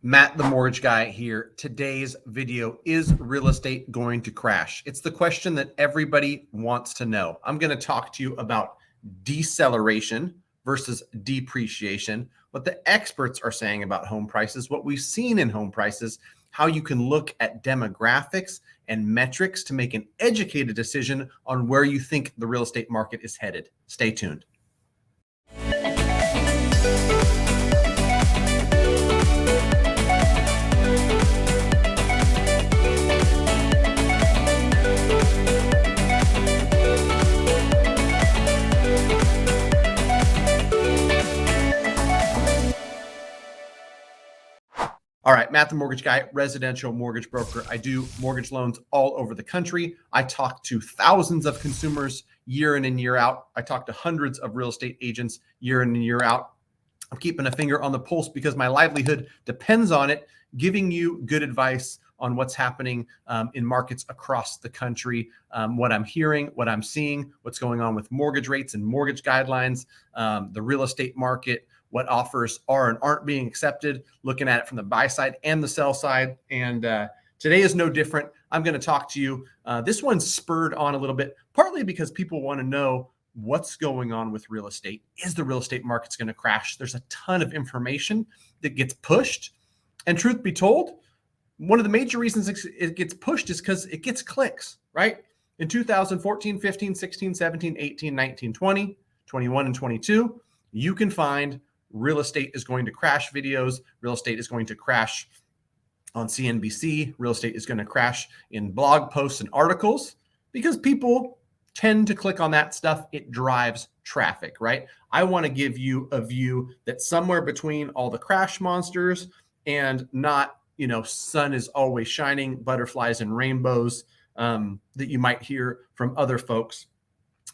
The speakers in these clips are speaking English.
Matt, the mortgage guy here. Today's video, is real estate going to crash? It's the question that everybody wants to know. I'm going to talk to you about deceleration versus depreciation, what the experts are saying about home prices, what we've seen in home prices, how you can look at demographics and metrics to make an educated decision on where you think the real estate market is headed. Stay tuned. All right, Matt, the mortgage guy, residential mortgage broker. I do mortgage loans all over the country. I talk to thousands of consumers year in and year out. I talk to hundreds of real estate agents year in and year out. I'm keeping a finger on the pulse because my livelihood depends on it, giving you good advice on what's happening in markets across the country, what I'm hearing, what I'm seeing, what's going on with mortgage rates and mortgage guidelines, the real estate market, what offers are and aren't being accepted, looking at it from the buy side and the sell side. And today is no different. I'm going to talk to you. This one's spurred on a little bit, partly because people want to know what's going on with real estate. Is the real estate market's going to crash? There's a ton of information that gets pushed. And truth be told, one of the major reasons it gets pushed is because it gets clicks, right? In 2014, 15, 16, 17, 18, 19, 20, 21, and 22, you can find real estate is going to crash videos. Real estate is going to crash on CNBC. Real estate is going to crash in blog posts and articles because people tend to click on that stuff. It drives traffic, right? I want to give you a view that's somewhere between all the crash monsters and not, sun is always shining, butterflies and rainbows that you might hear from other folks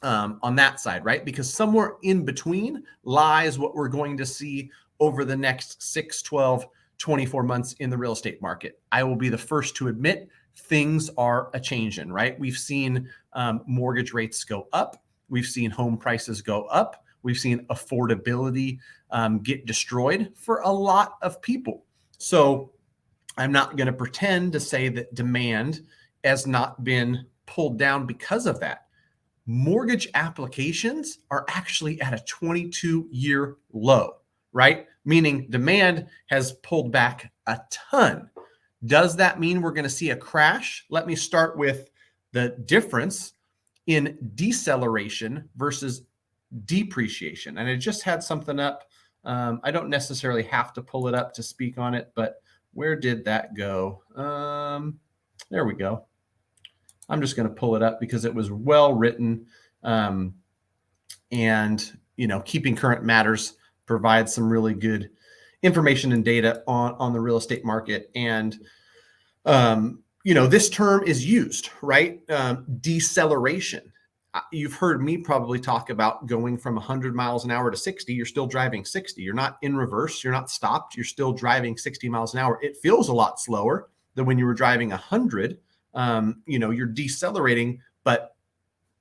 on that side, right? Because somewhere in between lies what we're going to see over the next 6, 12, 24 months in the real estate market. I will be the first to admit things are a changing, right? We've seen mortgage rates go up. We've seen home prices go up. We've seen affordability get destroyed for a lot of people. So I'm not going to pretend to say that demand has not been pulled down because of that. Mortgage applications are actually at a 22-year low, right? Meaning demand has pulled back a ton. Does that mean we're going to see a crash? Let me start with the difference in deceleration versus depreciation. And I just had something up. I don't necessarily have to pull it up to speak on it, but where did that go? There we go. I'm just going to pull it up because it was well written. And, keeping current matters provides some really good information and data on the real estate market. And, this term is used, right? Deceleration. You've heard me probably talk about going from 100 miles an hour to 60. You're still driving 60. You're not in reverse. You're not stopped. You're still driving 60 miles an hour. It feels a lot slower than when you were driving 100. You're decelerating, but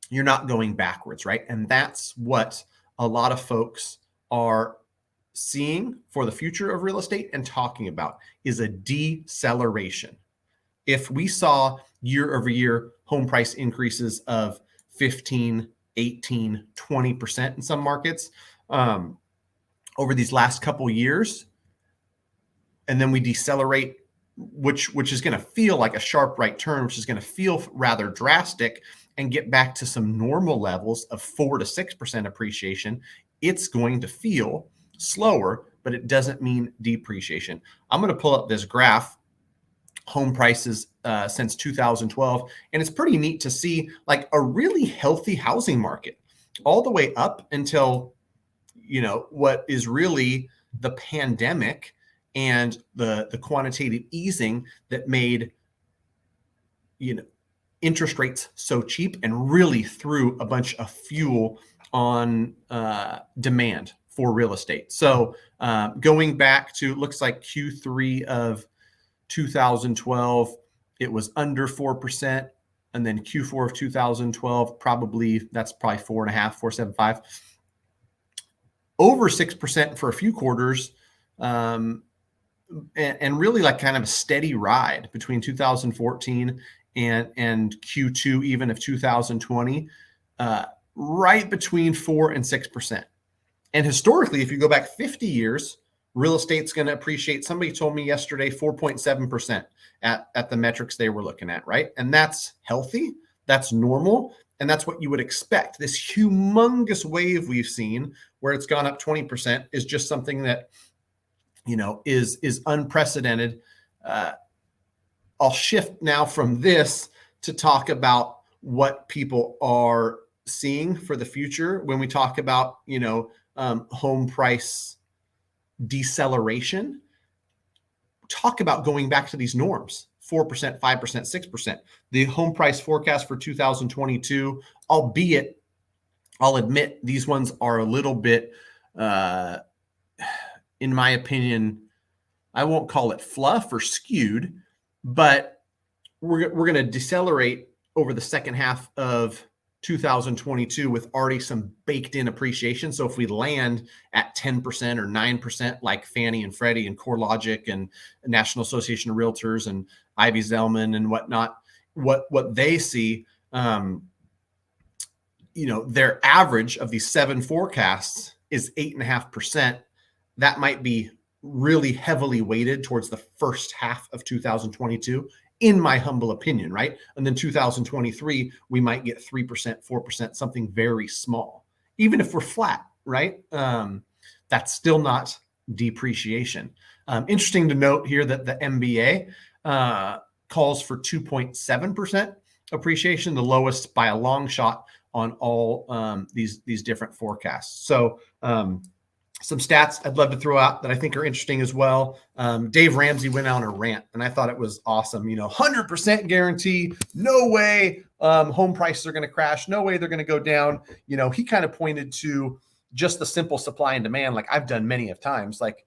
you're not going backwards, right? And that's what a lot of folks are seeing for the future of real estate and talking about is a deceleration. If we saw year over year home price increases of 15, 18, 20% in some markets over these last couple of years, and then we decelerate, which is going to feel like a sharp right turn, which is going to feel rather drastic, and get back to some normal levels of 4 to 6% appreciation, it's going to feel slower, but it doesn't mean depreciation. I'm going to pull up this graph, home prices since 2012, and it's pretty neat to see like a really healthy housing market all the way up until, what is really the pandemic and the quantitative easing that made, interest rates so cheap and really threw a bunch of fuel on demand for real estate. So going back to, looks like Q3 of 2012, it was under 4%. And then Q4 of 2012, that's probably 4.5, 4.75. Over 6% for a few quarters. and really like kind of a steady ride between 2014 and Q2 even of 2020, right between 4 and 6%. And historically, if you go back 50 years, real estate's going to appreciate. Somebody told me yesterday 4.7% at the metrics they were looking at, right? And that's healthy, that's normal, and that's what you would expect. This humongous wave we've seen where it's gone up 20% is just something that, is unprecedented. I'll shift now from this to talk about what people are seeing for the future when we talk about, home price deceleration. Talk about going back to these norms, 4%, 5%, 6%. The home price forecast for 2022, albeit I'll admit these ones are a little bit, in my opinion, I won't call it fluff or skewed, but we're going to decelerate over the second half of 2022 with already some baked in appreciation. So if we land at 10% or 9%, like Fannie and Freddie and CoreLogic and National Association of Realtors and Ivy Zelman and whatnot, what they see, their average of these 7 forecasts is 8.5%. That might be really heavily weighted towards the first half of 2022. In my humble opinion, right? And then 2023, we might get 3%, 4%, something very small. Even if we're flat, right? That's still not depreciation. Interesting to note here that the MBA calls for 2.7% appreciation, the lowest by a long shot on all these different forecasts. So some stats I'd love to throw out that I think are interesting as well. Dave Ramsey went on a rant, and I thought it was awesome. 100% guarantee, no way home prices are going to crash, no way they're going to go down. He kind of pointed to just the simple supply and demand, like I've done many of times. Like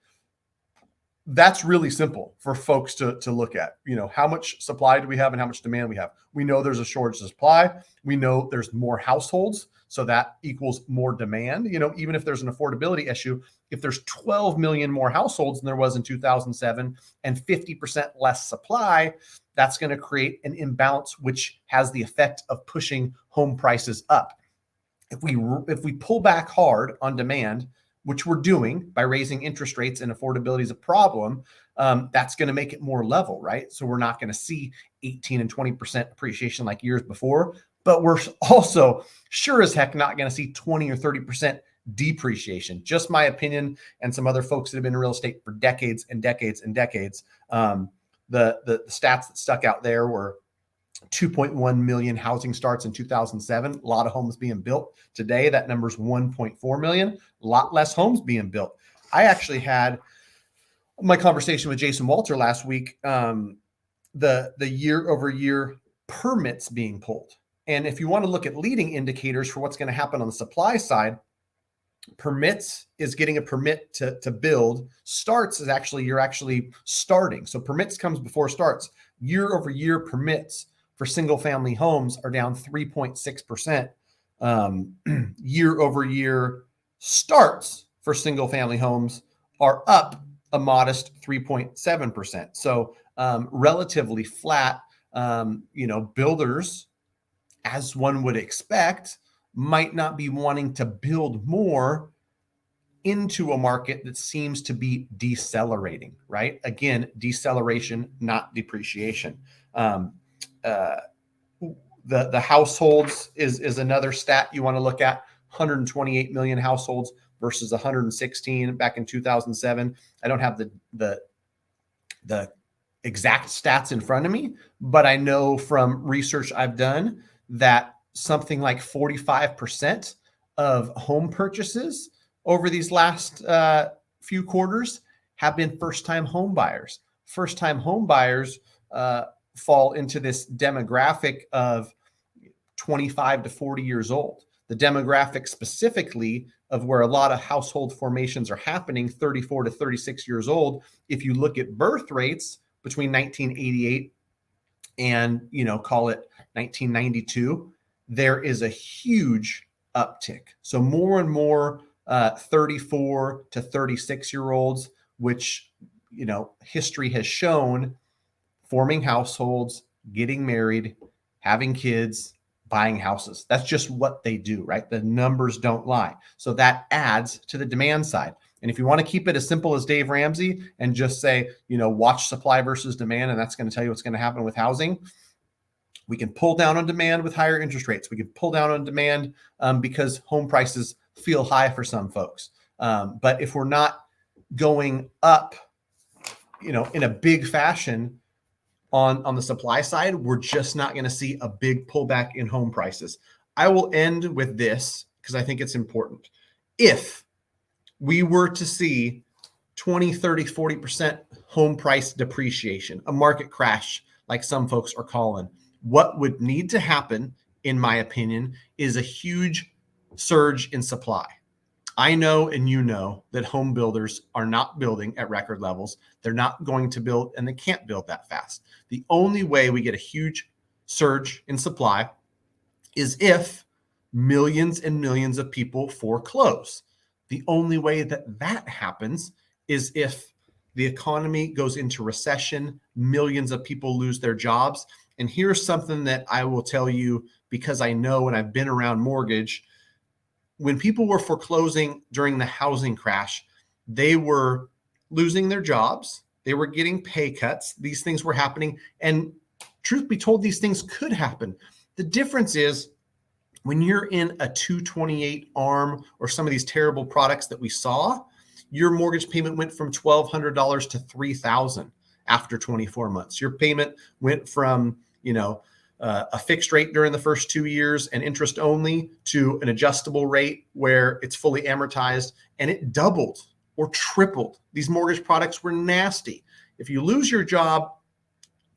that's really simple for folks to look at. How much supply do we have and how much demand we have? We know there's a shortage of supply. We know there's more households. So that equals more demand. Even if there's an affordability issue, if there's 12 million more households than there was in 2007 and 50% less supply, that's going to create an imbalance, which has the effect of pushing home prices up. If we pull back hard on demand, which we're doing by raising interest rates and affordability is a problem, that's going to make it more level, right? So we're not going to see 18 and 20% appreciation like years before, but we're also sure as heck not going to see 20 or 30% depreciation. Just my opinion and some other folks that have been in real estate for decades and decades and decades. The stats that stuck out there were 2.1 million housing starts in 2007. A lot of homes being built. Today, that number's 1.4 million. A lot less homes being built. I actually had my conversation with Jason Walter last week. The year over year permits being pulled. And if you want to look at leading indicators for what's going to happen on the supply side, permits is getting a permit to build. Starts is you're actually starting. So permits comes before starts. Year over year permits for single family homes are down 3.6%. Year over year starts for single family homes are up a modest 3.7%. So relatively flat. Builders, as one would expect, might not be wanting to build more into a market that seems to be decelerating, right? Again, deceleration, not depreciation. The households is another stat you want to look at. 128 million households versus 116 back in 2007. I don't have the exact stats in front of me, but I know from research I've done that something like 45% of home purchases over these last few quarters have been first-time home buyers. First-time home buyers fall into this demographic of 25 to 40 years old. The demographic specifically of where a lot of household formations are happening, 34 to 36 years old. If you look at birth rates between 1988 and, call it 1992, there is a huge uptick. So more and more 34 to 36 year olds, which, history has shown forming households, getting married, having kids, buying houses. That's just what they do, right? The numbers don't lie. So that adds to the demand side. And if you want to keep it as simple as Dave Ramsey and just say, watch supply versus demand, and that's going to tell you what's going to happen with housing, we can pull down on demand with higher interest rates. We can pull down on demand because home prices feel high for some folks. But if we're not going up, in a big fashion on the supply side, we're just not going to see a big pullback in home prices. I will end with this because I think it's important. If we were to see 20, 30, 40% home price depreciation, a market crash, like some folks are calling, what would need to happen, in my opinion, is a huge surge in supply. I know, and that home builders are not building at record levels. They're not going to build, and they can't build that fast. The only way we get a huge surge in supply is if millions and millions of people foreclose. The only way that happens is if the economy goes into recession, millions of people lose their jobs. And here's something that I will tell you because I know and I've been around mortgage. When people were foreclosing during the housing crash, they were losing their jobs. They were getting pay cuts. These things were happening. And truth be told, these things could happen. The difference is when you're in a 228 ARM or some of these terrible products that we saw, your mortgage payment went from $1,200 to $3,000 after 24 months. Your payment went from, a fixed rate during the first 2 years and interest only to an adjustable rate where it's fully amortized, and it doubled or tripled. These mortgage products were nasty. If you lose your job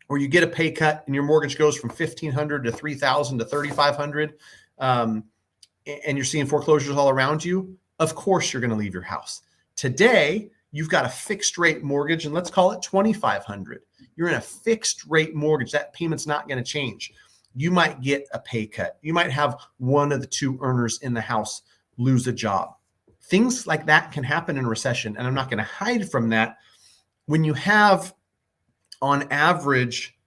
or you get a pay cut and your mortgage goes from $1,500 to $3,000 to $3,500, and you're seeing foreclosures all around you, of course you're going to leave your house. Today, you've got a fixed rate mortgage, and let's call it $2,500. You're in a fixed rate mortgage. That payment's not going to change. You might get a pay cut. You might have one of the two earners in the house lose a job. Things like that can happen in a recession, and I'm not going to hide from that. When you have, on average,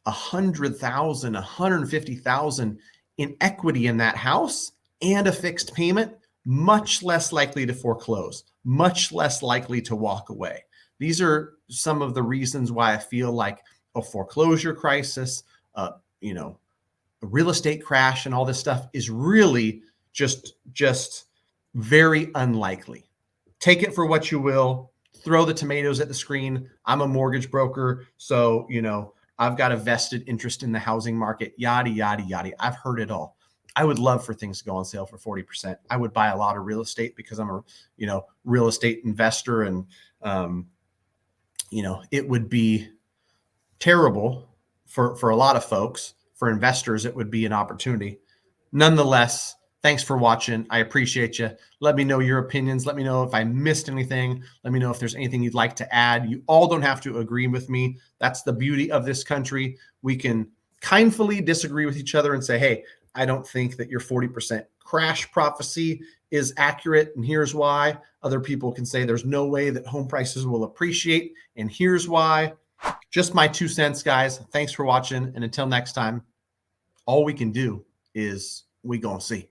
100,000, 150,000 in equity in that house and a fixed payment, much less likely to foreclose, much less likely to walk away. These are some of the reasons why I feel like a foreclosure crisis, a real estate crash and all this stuff is really just very unlikely. Take it for what you will. Throw the tomatoes at the screen. I'm a mortgage broker, so, I've got a vested interest in the housing market, yada, yada, yada. I've heard it all. I would love for things to go on sale for 40%. I would buy a lot of real estate because I'm a, real estate investor, and, it would be terrible for a lot of folks. For investors, it would be an opportunity. Nonetheless, thanks for watching. I appreciate you. Let me know your opinions. Let me know if I missed anything. Let me know if there's anything you'd like to add. You all don't have to agree with me. That's the beauty of this country. We can kindly disagree with each other and say, hey, I don't think that your 40% crash prophecy is accurate, and here's why. Other people can say there's no way that home prices will appreciate, and here's why. Just my 2 cents, guys. Thanks for watching, and until next time, all we can do is we gonna see.